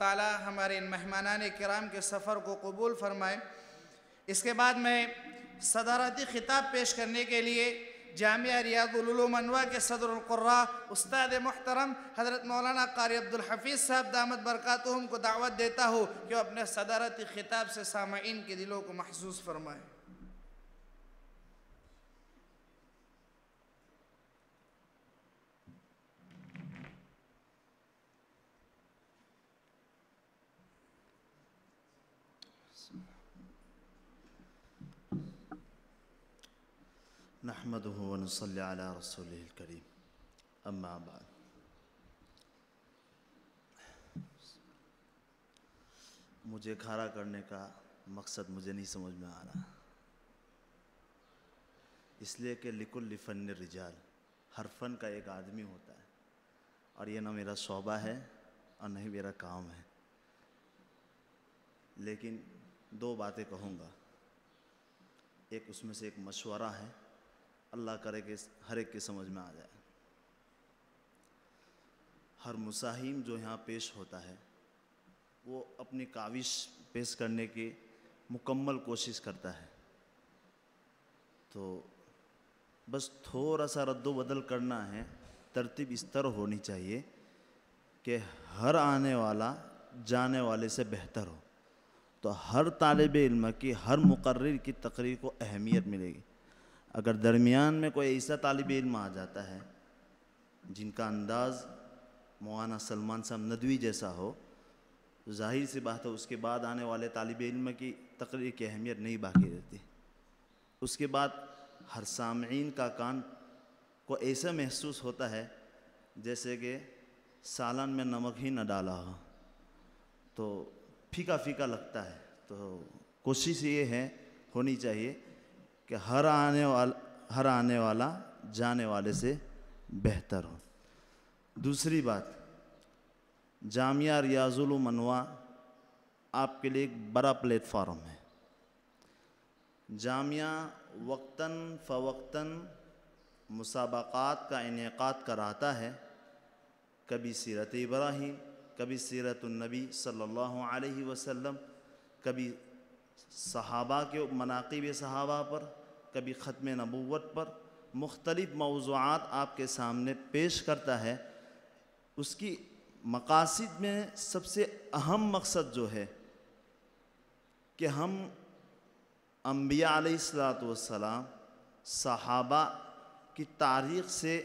تعالی ہمارے ان مہمانان کرام کے سفر کو قبول فرمائے۔ اس کے بعد میں صدارتی خطاب پیش کرنے کے لیے جامعہ ریاض العلوم انواع کے صدر القراء استاد محترم حضرت مولانا قاری عبدالحفیظ صاحب دامت برکاتہم کو دعوت دیتا ہوں کہ وہ اپنے صدارتی خطاب سے سامعین کے دلوں کو محظوظ فرمائیں۔ نحمده ونصلي على رسوله الكريم اما بعد۔ مجھے کھڑا کرنے کا مقصد مجھے نہیں سمجھ میں آ رہا، اس لیے کہ لکل فن رجال، ہر فن کا ایک آدمی ہوتا ہے، اور یہ نہ میرا شعبہ ہے اور نہ ہی میرا کام ہے، لیکن دو باتیں کہوں گا۔ ایک اس میں سے ایک مشورہ ہے، اللہ کرے کہ ہر ایک کی سمجھ میں آ جائے۔ ہر مساہم جو یہاں پیش ہوتا ہے وہ اپنی کاوش پیش کرنے کی مکمل کوشش کرتا ہے، تو بس تھوڑا سا رد و بدل کرنا ہے۔ ترتیب اس طرح ہونی چاہیے کہ ہر آنے والا جانے والے سے بہتر ہو، تو ہر طالب علم کی، ہر مقرر کی تقریر کو اہمیت ملے گی۔ اگر درمیان میں کوئی ایسا طالب علم آ جاتا ہے جن کا انداز مولانا سلمان صاحب ندوی جیسا ہو، تو ظاہر سی بات ہے اس کے بعد آنے والے طالب علم کی تقریر کی اہمیت نہیں باقی رہتی۔ اس کے بعد ہر سامعین کا کان کو ایسا محسوس ہوتا ہے جیسے کہ سالن میں نمک ہی نہ ڈالا ہو، تو پھیکا پھیکا لگتا ہے۔ تو کوشش یہ ہے ہونی چاہیے کہ ہر آنے والا جانے والے سے بہتر ہو۔ دوسری بات، جامعہ ریاض العلوم انواع آپ کے لیے ایک بڑا پلیٹ فارم ہے۔ جامعہ وقتاً فوقتاً مسابقات کا انعقاد کراتا ہے، کبھی سیرت ابراہیم، کبھی سیرت النبی صلی اللہ علیہ وسلم، کبھی صحابہ کے مناقب صحابہ پر، کبھی ختم نبوت پر، مختلف موضوعات آپ کے سامنے پیش کرتا ہے۔ اس کی مقاصد میں سب سے اہم مقصد جو ہے کہ ہم انبیاء علیہ السلام، صحابہ کی تاریخ سے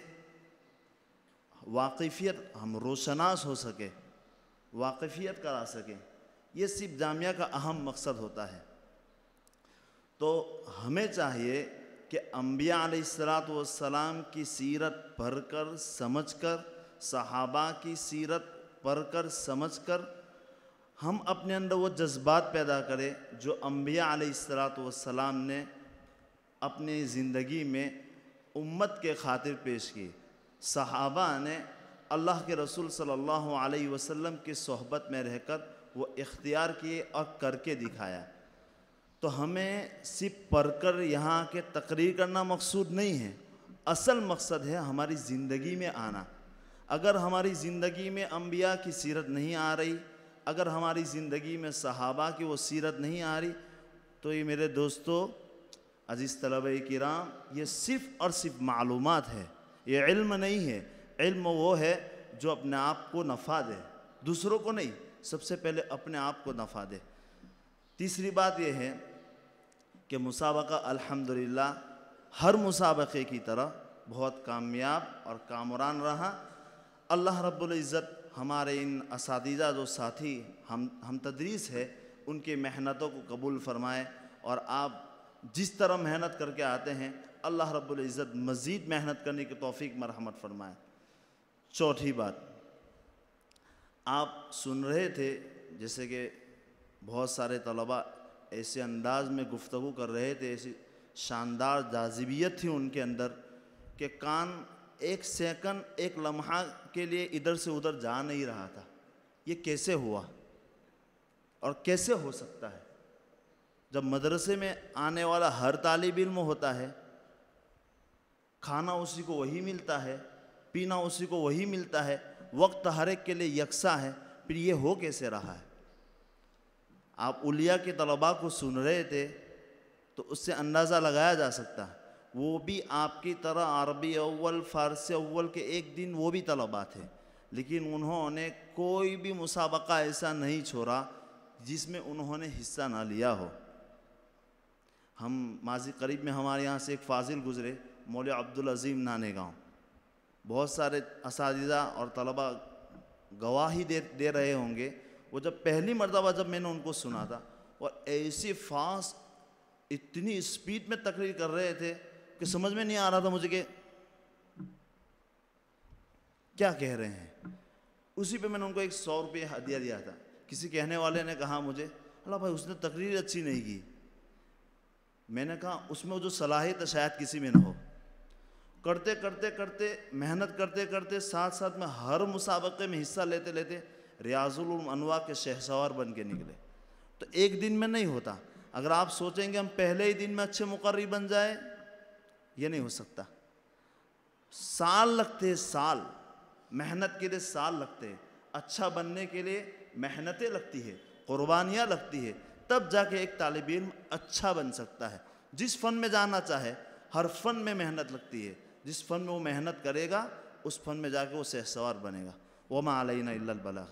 واقفیت ہم روشناس ہو سکے، واقفیت کرا سکیں، یہ صرف جامعہ کا اہم مقصد ہوتا ہے۔ تو ہمیں چاہیے کہ انبیاء علیہ السلام کی سیرت پڑھ کر سمجھ کر، صحابہ کی سیرت پڑھ کر سمجھ کر، ہم اپنے اندر وہ جذبات پیدا کریں جو انبیاء علیہ السلام نے اپنی زندگی میں امت کے خاطر پیش کی۔ صحابہ نے اللہ کے رسول صلی اللہ علیہ وسلم کی صحبت میں رہ کر وہ اختیار کیے اور کر کے دکھایا۔ تو ہمیں صرف پڑھ کر یہاں کے تقریر کرنا مقصود نہیں ہے، اصل مقصد ہے ہماری زندگی میں آنا۔ اگر ہماری زندگی میں انبیاء کی سیرت نہیں آ رہی، اگر ہماری زندگی میں صحابہ کی وہ سیرت نہیں آ رہی، تو یہ میرے دوستو، عزیز طلبہ کرام، یہ صرف اور صرف معلومات ہے، یہ علم نہیں ہے۔ علم وہ ہے جو اپنے آپ کو نفع دے، دوسروں کو نہیں، سب سے پہلے اپنے آپ کو نفع دے۔ تیسری بات یہ ہے کہ مسابقہ الحمدللہ ہر مسابقے کی طرح بہت کامیاب اور کامران رہا۔ اللہ رب العزت ہمارے ان اساتذہ جو ساتھی ہم تدریس ہے ان کی محنتوں کو قبول فرمائے، اور آپ جس طرح محنت کر کے آتے ہیں اللہ رب العزت مزید محنت کرنے کی توفیق مرحمت فرمائے۔ چوتھی بات، آپ سن رہے تھے جیسے کہ بہت سارے طلباء ایسے انداز میں گفتگو کر رہے تھے، ایسی شاندار جاذبیت تھی ان کے اندر کہ کان ایک سیکنڈ، ایک لمحہ کے لیے ادھر سے ادھر جا نہیں رہا تھا۔ یہ کیسے ہوا اور کیسے ہو سکتا ہے؟ جب مدرسے میں آنے والا ہر طالب علم ہوتا ہے، کھانا اسی کو وہی ملتا ہے، پینا اسی کو وہی ملتا ہے، وقت ہر ایک کے لیے یکساں ہے، پھر یہ ہو کیسے رہا ہے؟ آپ اولیاء کے طلباء کو سن رہے تھے تو اس سے اندازہ لگایا جا سکتا ہے وہ بھی آپ کی طرح عربی اول فارسی اول کے ایک دن وہ بھی طلباء تھے، لیکن انہوں نے کوئی بھی مسابقہ ایسا نہیں چھوڑا جس میں انہوں نے حصہ نہ لیا ہو۔ ہم ماضی قریب میں ہمارے یہاں سے ایک فاضل گزرے، مولوی عبدالعظیم نانے گاؤں، بہت سارے اساتذہ اور طلباء گواہی دے رہے ہوں گے، وہ جب پہلی مرتبہ جب میں نے ان کو سنا تھا اور ایسی فاسٹ اتنی اسپیڈ میں تقریر کر رہے تھے کہ سمجھ میں نہیں آ رہا تھا مجھے کہ کیا کہہ رہے ہیں۔ اسی پہ میں نے ان کو ایک 100 روپے ہدیہ دیا تھا۔ کسی کہنے والے نے کہا مجھے، اللہ بھائی اس نے تقریر اچھی نہیں کی۔ میں نے کہا اس میں جو صلاحیت ہے شاید کسی میں نہ ہو۔ کرتے کرتے کرتے محنت کرتے کرتے ساتھ ساتھ میں ہر مسابقے میں حصہ لیتے لیتے ریاض العلوم انواع کے شہسوار بن کے نکلے۔ تو ایک دن میں نہیں ہوتا۔ اگر آپ سوچیں گے ہم پہلے ہی دن میں اچھے مقرری بن جائے، یہ نہیں ہو سکتا۔ سال لگتے ہیں، سال محنت کے لیے سال لگتے ہیں، اچھا بننے کے لیے محنتیں لگتی ہے، قربانیاں لگتی ہے، تب جا کے ایک طالب علم اچھا بن سکتا ہے۔ جس فن میں جانا چاہے ہر فن میں محنت لگتی ہے، جس فن میں وہ محنت کرے گا اس فن میں جا کے وہ شہسوار بنے گا۔ وما علینا الا البلاغ۔